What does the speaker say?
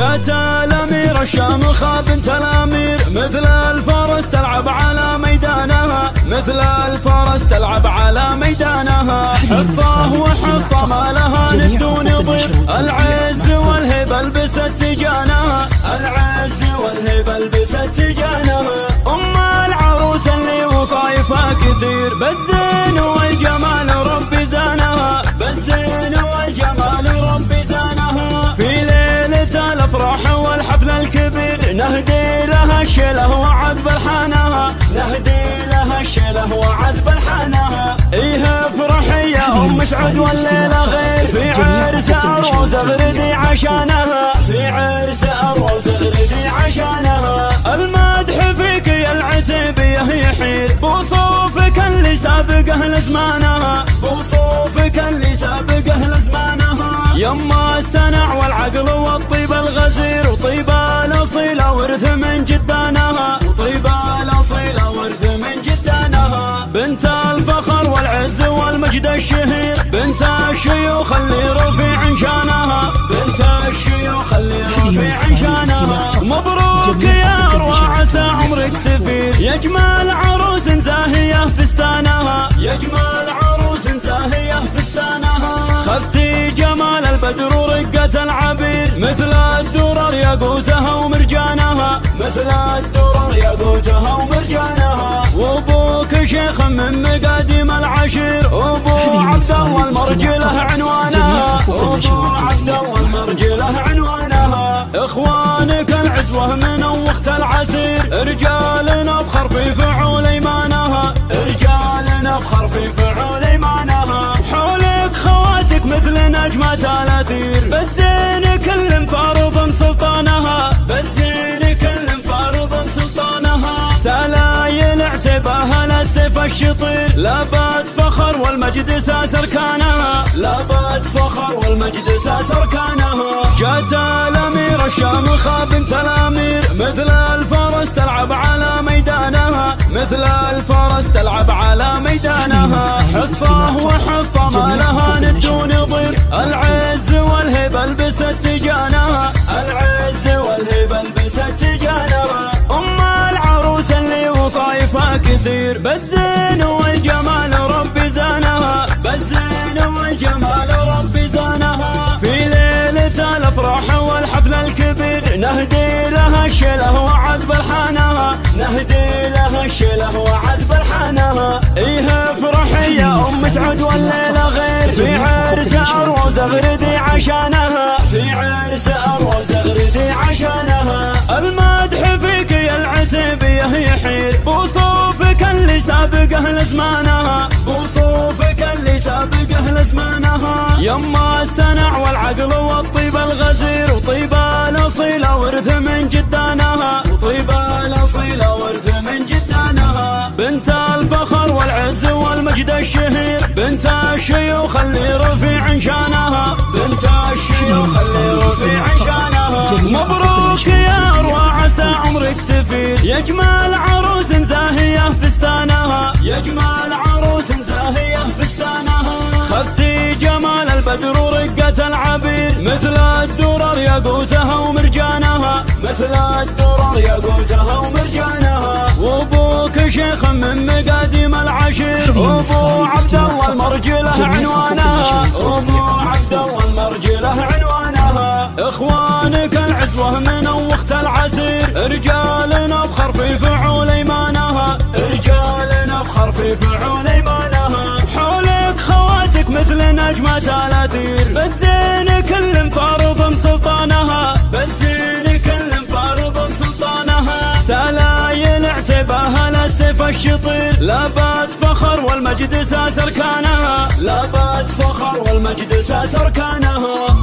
جات الأمير الشامخة بنت الأمير، مثل الفرس تلعب على ميدانها، مثل الفرس تلعب على ميدانها. حصة وحصة ما لها ند ونظير، العز والهبة لبست تجانها، العز والهبة لبست تجانها. أم العروس اللي وصايفها كثير، بالزين والجمال ربي زانها، بالزين والجمال ربي زانها. في ليلة الأفراح والحفل الكبير، نهدي لها الشله وعذب الحانها، نهدي لها الشله وعذب الحانها. إيه افرحي يا أم سعد والليلة غير، في عرس أروز اغردي عشانها، في عرس أروز اغردي عشانها. المدح فيك يا العتيبية يحير، بوصوفك اللي سابقه لزمانها، بوصوفك اللي سابقه لزمانها. يما السنع والعقل والطيب الغزير، وطيب الأصيلة ورث من جدانها، وطيب الأصيلة ورث من جدانها. بنت الفخر والعز والمجد الشهير، بنت الشيوخ اللي رفيع شانها، بنت الشيوخ اللي رفيع شانها. مبروك يا أروى عسى عمرك سفير، يجمل عروس زاهية فستانها، يجمل عروس زاهية فستانها. خذتي جمال البدر ورقة العبير، مثل الدرر ياقوتها ومرجانها، مثل الدرر ياقوتها ومرجانها. وابوك شيخ من مقاديم العشير، ابو عبد الله المرجله عنوانها، ابو عبد الله المرجله عنوانها. اخوانك العزوه من وقت العسير، رجال نفخر في فعول ايمانها، رجال نفخر في فعول ايمانها. حولك خواتك مثل نجمة الاثير، بالزين كل فارض سلطانها، بالزين كل فارض سلطانها. سلايل اعتباها للسيف الشطير، لابات فخر والمجد ساس اركانها، لابات فخر والمجد ساس اركانها. جات الأمير الشامخة بنت الأمير، مثل الفرس تلعب على ميدانها، مثل الفرس تلعب على ميدانها. حصة وحصة ما لها ند ونظير، العز والهبة لبست تجانها، العز والهبة لبست تجانها. أم العروس اللي وصايفها كثير، بالزين والجمال ربي زانها، بالزين والجمال ربي زانها. في ليلة الأفراح والحفل الكبير، نهدي لها الشله وعذب الحانها، نهدي لها الشله وعذب الحانها. إيه افرحي يا أم سعد والليلة غير، في عرس أروز اغردي عشانها، في عرس أروز اغردي عشانها. المدح فيك يا العتيبية يحير، بوصوفك اللي سابقه لزمانها، بوصوفك اللي سابقه لزمانها. يما السنع والعقل والطيب الغزير، وطيب الأصيلة ورث من جدانها، وطيب الأصيلة ورث من جدانها. بنت الفخر والعز والمجد الشهير، بنت الشيوخ اللي رفيع شانها، بنت الشيوخ اللي رفيع شانها. مبروك يا أروى عسى عمرك سفير، يجمل عروس زاهية فستانها، يجمل عروس زاهية فستانها. خذتي جمال البدر ورقة العبير، مثل الدرر ياقوتها ومرجانها، مثل الدرر ياقوتها ومرجانها. وابوك شيخ من مقاديم العشير، ابو عبد الله المرجله عنوانها، ابو عبد الله المرجله عنوانها. اخوانك العزوه من وقت العسير، رجال نفخر في فعول ايمانها، رجال نفخر في فعول ايمانها. حولك خواتك مثل نجمة الاثير، بالزين كل فارض سلطانها، بالزين كل فارض سلطانها. سلايل اعتباها للسيف الشطير، لابات فخر والمجد ساس اركانها، لابات فخر والمجد ساس اركانها.